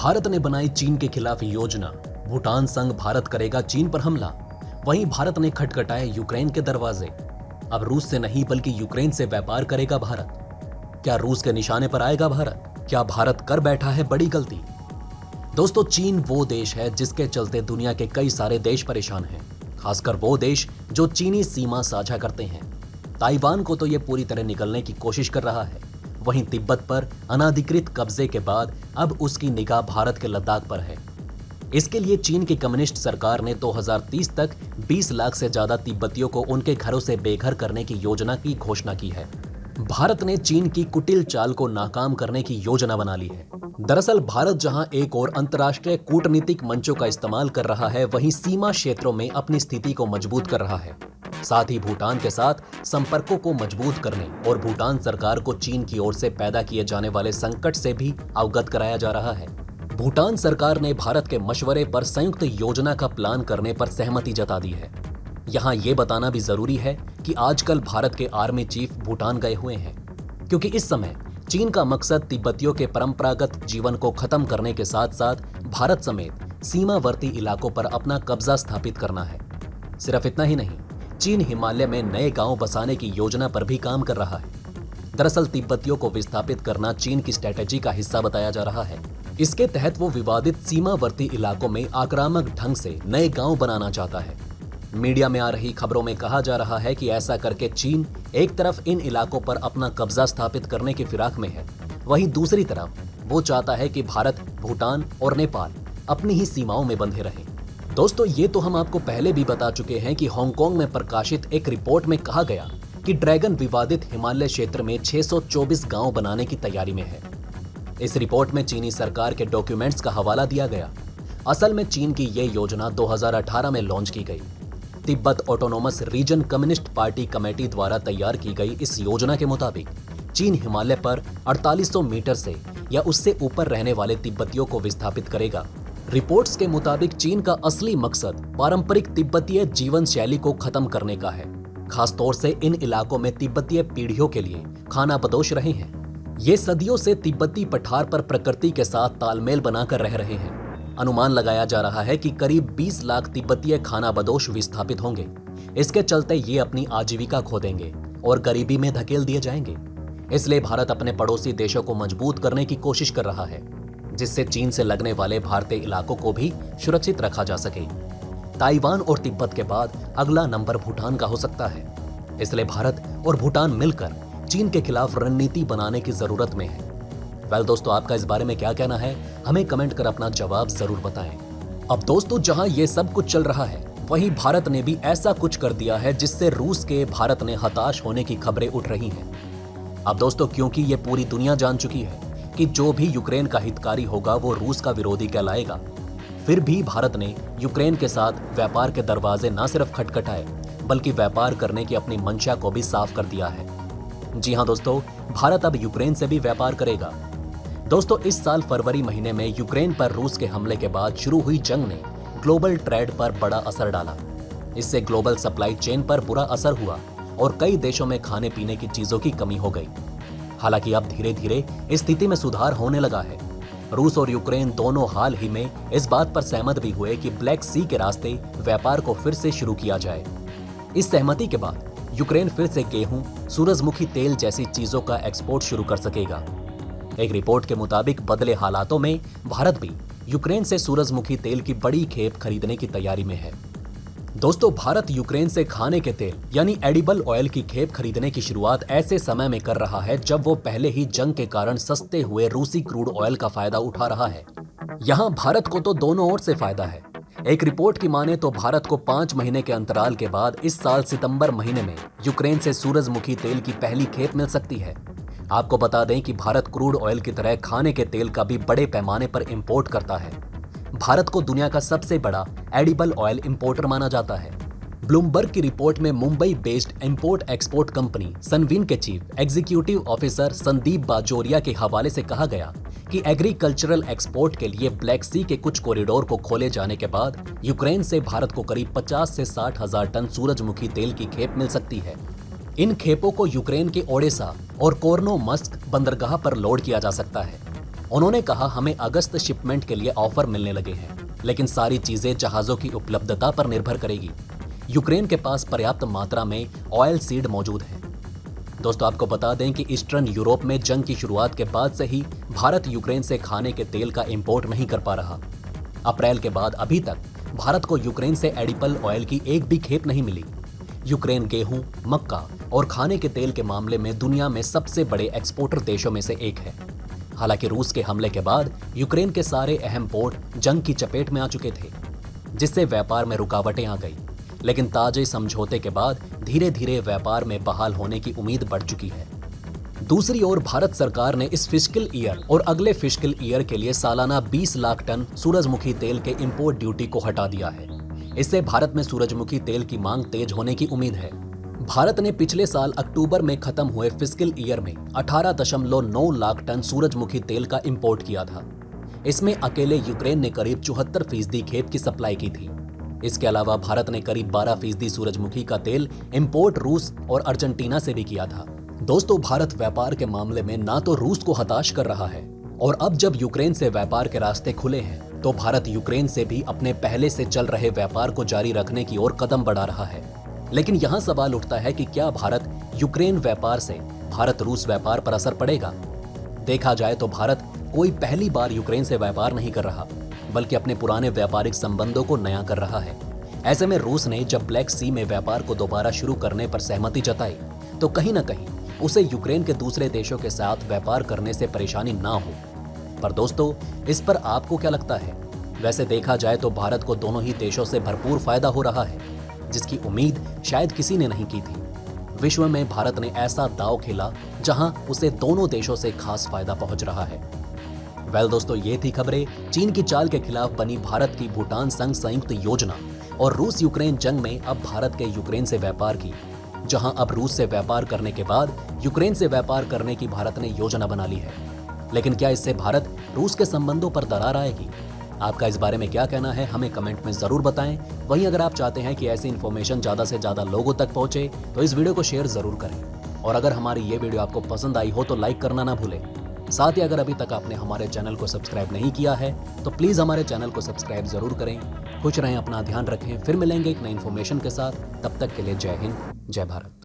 भारत ने बनाई चीन के खिलाफ योजना। भूटान संग भारत करेगा चीन पर हमला। वहीं भारत ने खटखटाए यूक्रेन के दरवाजे। अब रूस से नहीं बल्कि यूक्रेन से व्यापार करेगा भारत। क्या रूस के निशाने पर आएगा भारत? क्या भारत कर बैठा है बड़ी गलती? दोस्तों, चीन वो देश है जिसके चलते दुनिया के कई सारे देश परेशान हैं, खासकर वो देश जो चीनी सीमा साझा करते हैं। ताइवान को तो ये पूरी तरह निकलने की कोशिश कर रहा है। वहीं तिब्बत पर अनाधिकृत कब्जे के बाद अब उसकी निगाह भारत के लद्दाख पर है। इसके लिए चीन की कम्युनिस्ट सरकार ने 2030 तक 20 लाख से ज्यादा तिब्बतियों को उनके घरों से बेघर करने की योजना की घोषणा की है। भारत ने चीन की कुटिल चाल को नाकाम करने की योजना बना ली है। दरअसल भारत जहां एक और अंतर्राष्ट्रीय कूटनीतिक मंचों का इस्तेमाल कर रहा है, वहीं सीमा क्षेत्रों में अपनी स्थिति को मजबूत कर रहा है। साथ ही भूटान के साथ संपर्कों को मजबूत करने और भूटान सरकार को चीन की ओर से पैदा किए जाने वाले संकट से भी अवगत कराया जा रहा है। भूटान सरकार ने भारत के मशवरे पर संयुक्त योजना का प्लान करने पर सहमति जता दी है। यहाँ ये बताना भी जरूरी है कि आजकल भारत के आर्मी चीफ भूटान गए हुए हैं, क्योंकि इस समय चीन का मकसद तिब्बतियों के परंपरागत जीवन को खत्म करने के साथ साथ भारत समेत सीमावर्ती इलाकों पर अपना कब्जा स्थापित करना है। सिर्फ इतना ही नहीं, चीन हिमालय में नए गांव बसाने की योजना पर भी काम कर रहा है। दरअसल तिब्बतियों को विस्थापित करना चीन की स्ट्रेटेजी का हिस्सा बताया जा रहा है। इसके तहत वो विवादित सीमावर्ती इलाकों में आक्रामक ढंग से नए गांव बनाना चाहता है। मीडिया में आ रही खबरों में कहा जा रहा है कि ऐसा करके चीन एक तरफ इन इलाकों पर अपना कब्जा स्थापित करने की फिराक में है, वहीं दूसरी तरफ वो चाहता है कि भारत, भूटान और नेपाल अपनी ही सीमाओं में बंधे रहें। दोस्तों, ये तो हम आपको पहले भी बता चुके हैं कि हांगकांग में प्रकाशित एक रिपोर्ट में कहा गया कि ड्रैगन विवादित हिमालय क्षेत्र में 624 गांव बनाने की तैयारी में है। इस रिपोर्ट में चीनी सरकार के डॉक्यूमेंट्स का हवाला दिया गया। असल में चीन की ये योजना 2018 में लॉन्च की गई। Tibet autonomous region communist party committee द्वारा तैयार की गई इस योजना के मुताबिक चीन हिमालय पर 4800 मीटर से या उससे ऊपर रहने वाले तिब्बतियों को विस्थापित करेगा। रिपोर्ट्स के मुताबिक चीन का असली मकसद पारंपरिक तिब्बतीय जीवन शैली को खत्म करने का है। खास तौर से इन इलाकों में तिब्बतीय पीढ़ियों के लिए खानाबदोश रहे हैं। ये सदियों से तिब्बती पठार पर प्रकृति के साथ तालमेल बनाकर रह रहे हैं। अनुमान लगाया जा रहा है कि करीब 20 लाख तिब्बतीय खानाबदोश विस्थापित होंगे। इसके चलते ये अपनी आजीविका खो देंगे और गरीबी में धकेल दिए जाएंगे। इसलिए भारत अपने पड़ोसी देशों को मजबूत करने की कोशिश कर रहा है, जिससे चीन से लगने वाले भारतीय इलाकों को भी सुरक्षित रखा जा सके। ताइवान और तिब्बत के बाद अगला नंबर भूटान का हो सकता है। इसलिए भारत और भूटान मिलकर चीन के खिलाफ रणनीति बनाने की जरूरत में है। वेल दोस्तों, आपका इस बारे में क्या कहना है? हमें कमेंट कर अपना जवाब जरूर बताएं। अब दोस्तों, जहां ये सब कुछ चल रहा है, वहीं भारत ने भी ऐसा कुछ कर दिया है जिससे रूस के भारत ने हताश होने की खबरें उठ रही हैं। अब दोस्तों, क्योंकि ये पूरी दुनिया जान चुकी है कि जो भी यूक्रेन का हितकारी होगा वो रूस का विरोधी कहलाएगा, फिर भी भारत ने यूक्रेन के साथ व्यापार के दरवाजे न सिर्फ खटखटाए बल्कि व्यापार करने की अपनी मंशा को भी साफ कर दिया है। जी हां दोस्तों, भारत अब यूक्रेन से भी व्यापार करेगा। दोस्तों, इस साल फरवरी महीने में यूक्रेन पर रूस के हमले के बाद शुरू हुई जंग ने ग्लोबल ट्रेड पर बड़ा असर डाला। इससे ग्लोबल सप्लाई चेन पर बुरा असर हुआ और कई देशों में खाने पीने की चीजों की कमी हो गई। हालांकि अब धीरे धीरे इस स्थिति में सुधार होने लगा है। रूस और यूक्रेन दोनों हाल ही में इस बात पर सहमत भी हुए कि ब्लैक सी के रास्ते व्यापार को फिर से शुरू किया जाए। इस सहमति के बाद यूक्रेन फिर से गेहूं, सूरजमुखी तेल जैसी चीजों का एक्सपोर्ट शुरू कर सकेगा। एक रिपोर्ट के मुताबिक बदले हालातों में भारत भी यूक्रेन से सूरजमुखी तेल की बड़ी खेप खरीदने की तैयारी में है। दोस्तों, भारत यूक्रेन से खाने के तेल यानी एडिबल ऑयल की खेप खरीदने की शुरुआत ऐसे समय में कर रहा है जब वो पहले ही जंग के कारण सस्ते हुए रूसी क्रूड ऑयल का फायदा उठा रहा है। यहाँ भारत को तो दोनों ओर से फायदा है। एक रिपोर्ट की माने तो भारत को 5 महीने के अंतराल के बाद इस साल सितंबर महीने में यूक्रेन से सूरजमुखी तेल की पहली खेप मिल सकती है। आपको बता दें कि भारत क्रूड ऑयल की तरह खाने के तेल का भी बड़े पैमाने पर इंपोर्ट करता है। भारत को दुनिया का सबसे बड़ा एडिबल ऑयल इंपोर्टर माना जाता है। ब्लूमबर्ग की रिपोर्ट में Mumbai based import export company Sunwin के chief executive officer Sandeep Bajoria के हवाले से कहा गया कि एग्रीकल्चरल एक्सपोर्ट के लिए ब्लैक सी के कुछ कॉरिडोर को खोले जाने के बाद यूक्रेन से भारत को करीब 50 से 60 हजार टन सूरजमुखी तेल की खेप मिल सकती है। इन खेपों को यूक्रेन के ओडेसा और कोर्नोमस्क बंदरगाह पर लोड किया जा सकता है उन्होंने कहा, हमें अगस्त शिपमेंट के लिए ऑफर मिलने लगे हैं, लेकिन सारी चीजें जहाजों की उपलब्धता पर निर्भर करेगी। यूक्रेन के पास पर्याप्त मात्रा में ऑयल सीड मौजूद है। दोस्तों, आपको बता दें कि ईस्टर्न यूरोप में जंग की शुरुआत के बाद से ही भारत यूक्रेन से खाने के तेल का इंपोर्ट नहीं कर पा रहा। अप्रैल के बाद अभी तक भारत को यूक्रेन से एडिबल ऑयल की एक भी खेप नहीं मिली। यूक्रेन गेहूं, मक्का और खाने के तेल के मामले में दुनिया में सबसे बड़े एक्सपोर्टर देशों में से एक है। हालांकि रूस के हमले के बाद यूक्रेन के सारे अहम पोर्ट जंग की चपेट में आ चुके थे, जिससे व्यापार में रुकावटें आ गई। लेकिन ताजे समझौते के बाद धीरे धीरे व्यापार में बहाल होने की उम्मीद बढ़ चुकी है। दूसरी ओर भारत सरकार ने इस फिस्कल ईयर और अगले फिस्कल ईयर के लिए सालाना 20 लाख टन सूरजमुखी तेल के इंपोर्ट ड्यूटी को हटा दिया है। इससे भारत में सूरजमुखी तेल की मांग तेज होने की उम्मीद है। भारत ने पिछले साल अक्टूबर में खत्म हुए फिस्कल ईयर में 18.9 लाख टन सूरजमुखी तेल का इंपोर्ट किया था। इसमें अकेले यूक्रेन ने करीब 74% खेप की सप्लाई की थी। इसके अलावा भारत ने करीब 12% सूरजमुखी का तेल इंपोर्ट रूस और अर्जेंटीना से भी किया था। दोस्तों, भारत व्यापार के मामले में ना तो रूस को हताश कर रहा है, और अब जब यूक्रेन से व्यापार के रास्ते खुले हैं तो भारत यूक्रेन से भी अपने पहले से चल रहे व्यापार को जारी रखने की ओर कदम बढ़ा रहा है। लेकिन यहाँ सवाल उठता है कि क्या भारत यूक्रेन व्यापार से भारत रूस व्यापार पर असर पड़ेगा? देखा जाए तो भारत कोई पहली बार यूक्रेन से व्यापार नहीं कर रहा, बल्कि अपने पुराने व्यापारिक संबंधों को नया कर रहा है। ऐसे में रूस ने जब ब्लैक सी में व्यापार को दोबारा शुरू करने पर सहमति जताई, तो कहीं ना कहीं उसे यूक्रेन के दूसरे देशों के साथ व्यापार करने से परेशानी ना हो। पर दोस्तों, इस पर आपको क्या लगता है? वैसे देखा जाए तो भारत को दोनों ही देशों से भरपूर फायदा हो रहा है, जिसकी उम्मीद शायद किसी ने नहीं की थी। विश्व में भारत ने ऐसा दांव खेला जहां उसे दोनों देशों से खास फायदा पहुंच रहा है। दोस्तों, ये थी खबरें चीन की चाल के खिलाफ बनी भारत की भूटान संग संयुक्त योजना और रूस यूक्रेन जंग में अब भारत के यूक्रेन से व्यापार की, जहां अब रूस से व्यापार करने के बाद यूक्रेन से व्यापार करने की भारत ने योजना बना ली है। लेकिन क्या इससे भारत रूस के संबंधों पर दरार आएगी? आपका इस बारे में क्या कहना है, हमें कमेंट में जरूर बताएं। वहीं अगर आप चाहते हैं कि ऐसी इन्फॉर्मेशन ज्यादा से ज्यादा लोगों तक पहुंचे तो इस वीडियो को शेयर जरूर करें, और अगर हमारी ये वीडियो आपको पसंद आई हो तो लाइक करना ना भूलें। साथ ही अगर अभी तक आपने हमारे चैनल को सब्सक्राइब नहीं किया है तो प्लीज हमारे चैनल को सब्सक्राइब जरूर करें। खुश रहें, अपना ध्यान रखें। फिर मिलेंगे एक नई इन्फॉर्मेशन के साथ। तब तक के लिए जय हिंद, जय भारत।